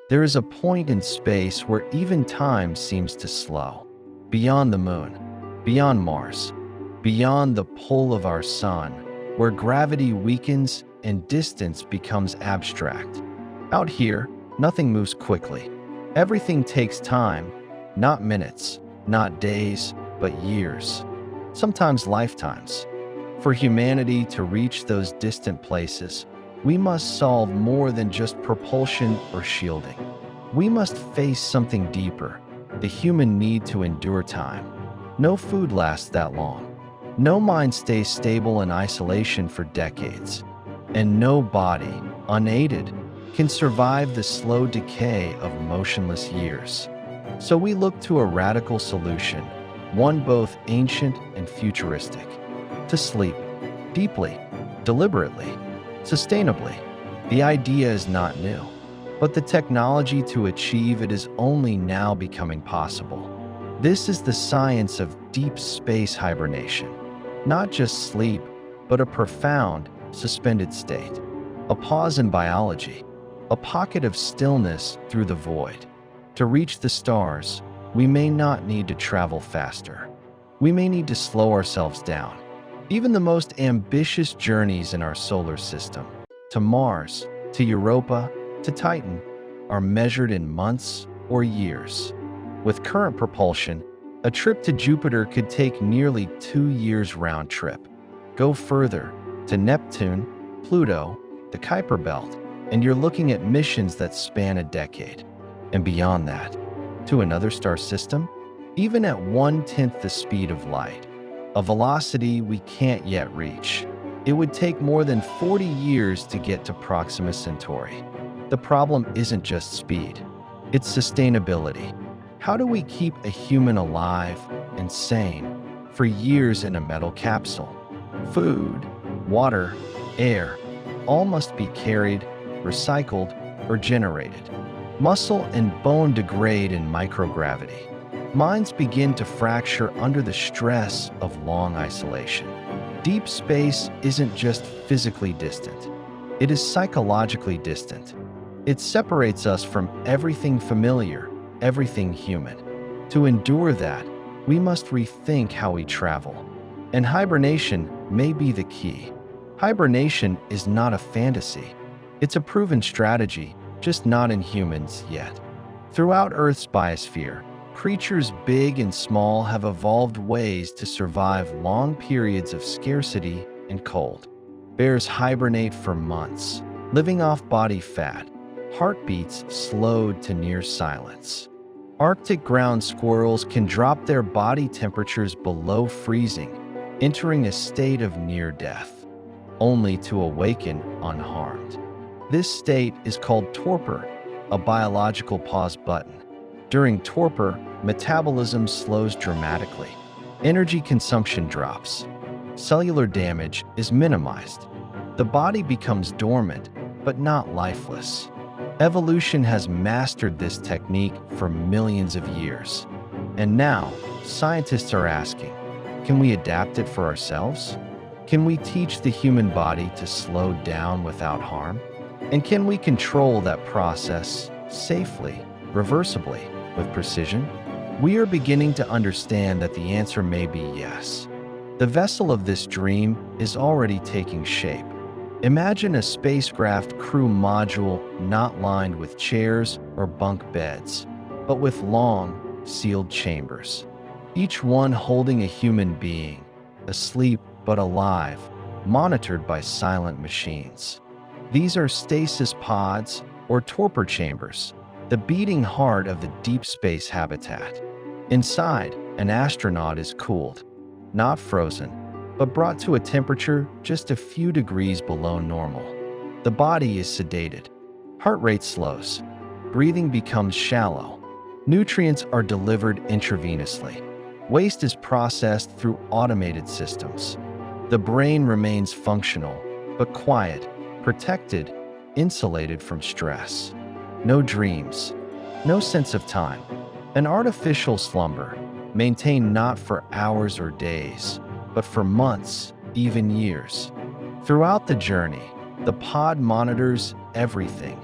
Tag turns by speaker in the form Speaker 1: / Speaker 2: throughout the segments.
Speaker 1: There is a point in space where even time seems to slow. Beyond the moon, beyond Mars, beyond the pull of our sun, where gravity weakens and distance becomes abstract. Out here, nothing moves quickly. Everything takes time, not minutes, not days, but years, sometimes lifetimes. For humanity to reach those distant places, we must solve more than just propulsion or shielding. We must face something deeper, the human need to endure time. No food lasts that long. No mind stays stable in isolation for decades. And no body, unaided, can survive the slow decay of motionless years. So we look to a radical solution, one both ancient and futuristic: to sleep, deeply, deliberately, sustainably. The idea is not new, but the technology to achieve it is only now becoming possible. This is the science of deep space hibernation. Not just sleep, but a profound, suspended state. A pause in biology, a pocket of stillness through the void. To reach the stars, we may not need to travel faster. We may need to slow ourselves down. Even the most ambitious journeys in our solar system, to Mars, to Europa, to Titan, are measured in months or years. With current propulsion, a trip to Jupiter could take nearly 2 years round trip. Go further, to Neptune, Pluto, the Kuiper Belt, and you're looking at missions that span a decade. And beyond that, to another star system, even at 1/10 the speed of light, a velocity we can't yet reach. It would take more than 40 years to get to Proxima Centauri. The problem isn't just speed, it's sustainability. How do we keep a human alive and sane for years in a metal capsule? Food, water, air, all must be carried, recycled, or generated. Muscle and bone degrade in microgravity. Minds begin to fracture under the stress of long isolation. Deep space isn't just physically distant, it is psychologically distant. It separates us from everything familiar, everything human. To endure that, we must rethink how we travel. And hibernation may be the key. Hibernation is not a fantasy. It's a proven strategy, just not in humans yet. Throughout Earth's biosphere, creatures big and small have evolved ways to survive long periods of scarcity and cold. Bears hibernate for months, living off body fat, heartbeats slowed to near silence. Arctic ground squirrels can drop their body temperatures below freezing, entering a state of near death, only to awaken unharmed. This state is called torpor, a biological pause button. During torpor, metabolism slows dramatically. Energy consumption drops. Cellular damage is minimized. The body becomes dormant, but not lifeless. Evolution has mastered this technique for millions of years. And now, scientists are asking, can we adapt it for ourselves? Can we teach the human body to slow down without harm? And can we control that process safely, reversibly, with precision? We are beginning to understand that the answer may be yes. The vessel of this dream is already taking shape. Imagine a spacecraft crew module not lined with chairs or bunk beds, but with long, sealed chambers, each one holding a human being, asleep but alive, monitored by silent machines. These are stasis pods, or torpor chambers, the beating heart of the deep space habitat. Inside, an astronaut is cooled, not frozen, but brought to a temperature just a few degrees below normal. The body is sedated. Heart rate slows. Breathing becomes shallow. Nutrients are delivered intravenously. Waste is processed through automated systems. The brain remains functional, but quiet, protected, insulated from stress. No dreams, no sense of time. An artificial slumber, maintained not for hours or days, but for months, even years. Throughout the journey, the pod monitors everything: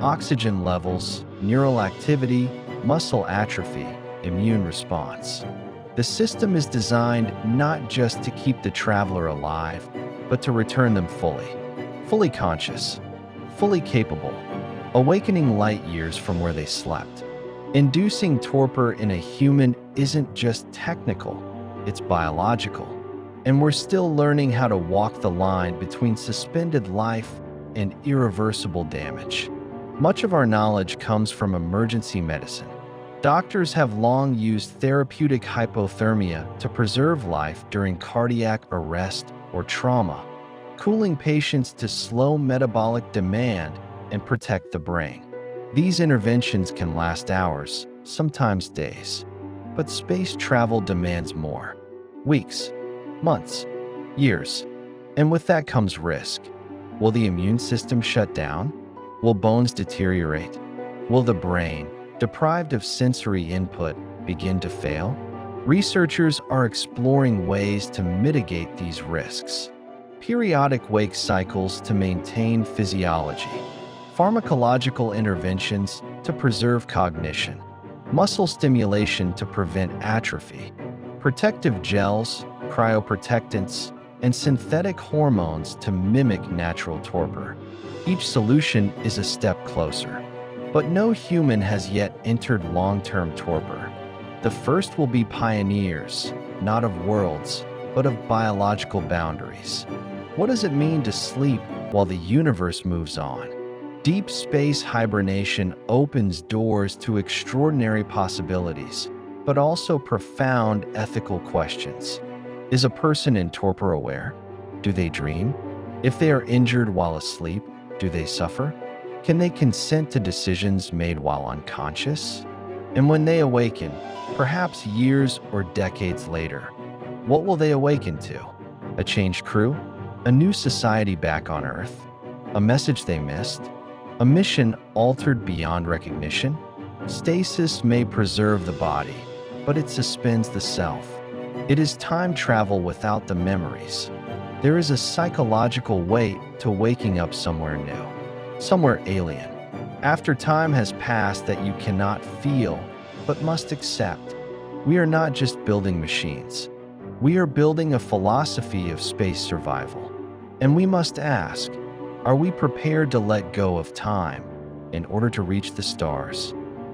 Speaker 1: oxygen levels, neural activity, muscle atrophy, immune response. The system is designed not just to keep the traveler alive, but to return them fully conscious, fully capable, awakening light years from where they slept. Inducing torpor in a human isn't just technical, it's biological. And we're still learning how to walk the line between suspended life and irreversible damage. Much of our knowledge comes from emergency medicine. Doctors have long used therapeutic hypothermia to preserve life during cardiac arrest or trauma, cooling patients to slow metabolic demand and protect the brain. These interventions can last hours, sometimes days. But space travel demands more. Weeks, months, years. And with that comes risk. Will the immune system shut down? Will bones deteriorate? Will the brain, deprived of sensory input, begin to fail? Researchers are exploring ways to mitigate these risks. Periodic wake cycles to maintain physiology, pharmacological interventions to preserve cognition, muscle stimulation to prevent atrophy, protective gels, cryoprotectants, and synthetic hormones to mimic natural torpor. Each solution is a step closer. But no human has yet entered long-term torpor. The first will be pioneers, not of worlds, but of biological boundaries. What does it mean to sleep while the universe moves on? Deep space hibernation opens doors to extraordinary possibilities, but also profound ethical questions. Is a person in torpor aware? Do they dream? If they are injured while asleep, do they suffer? Can they consent to decisions made while unconscious? And when they awaken, perhaps years or decades later, what will they awaken to? A changed crew? A new society back on Earth? A message they missed? A mission altered beyond recognition? Stasis may preserve the body, but it suspends the self. It is time travel without the memories. There is a psychological weight to waking up somewhere new. Somewhere alien, after time has passed that you cannot feel, but must accept. We are not just building machines. We are building a philosophy of space survival. And we must ask, are we prepared to let go of time in order to reach the stars?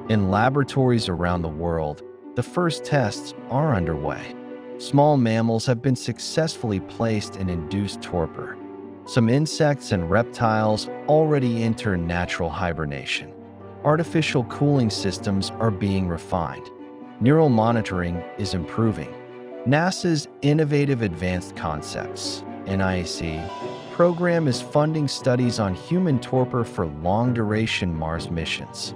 Speaker 1: In laboratories around the world, the first tests are underway. Small mammals have been successfully placed in induced torpor. Some insects and reptiles already enter natural hibernation. Artificial cooling systems are being refined. Neural monitoring is improving. NASA's Innovative Advanced Concepts (NIAC) program is funding studies on human torpor for long-duration Mars missions.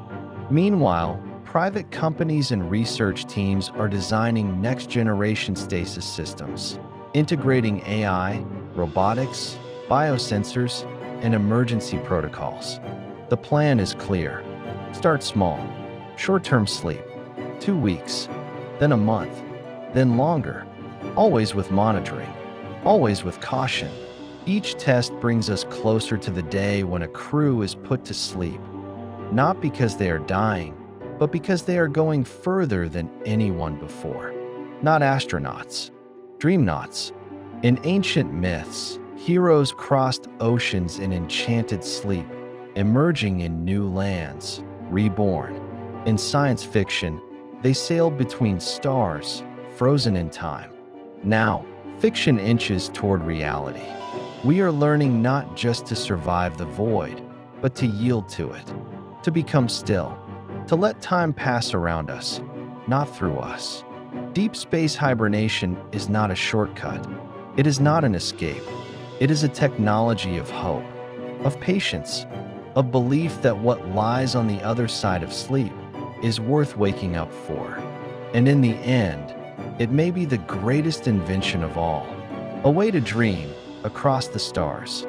Speaker 1: Meanwhile, private companies and research teams are designing next-generation stasis systems, integrating AI, robotics, biosensors, and emergency protocols. The plan is clear. Start small. Short-term sleep. 2 weeks. Then a month. Then longer. Always with monitoring. Always with caution. Each test brings us closer to the day when a crew is put to sleep. Not because they are dying, but because they are going further than anyone before. Not astronauts. Dreamnauts. In ancient myths, heroes crossed oceans in enchanted sleep, emerging in new lands, reborn. In science fiction, they sailed between stars, frozen in time. Now, fiction inches toward reality. We are learning not just to survive the void, but to yield to it, to become still, to let time pass around us, not through us. Deep space hibernation is not a shortcut. It is not an escape. It is a technology of hope, of patience, of belief that what lies on the other side of sleep is worth waking up for. And in the end, it may be the greatest invention of all, a way to dream across the stars.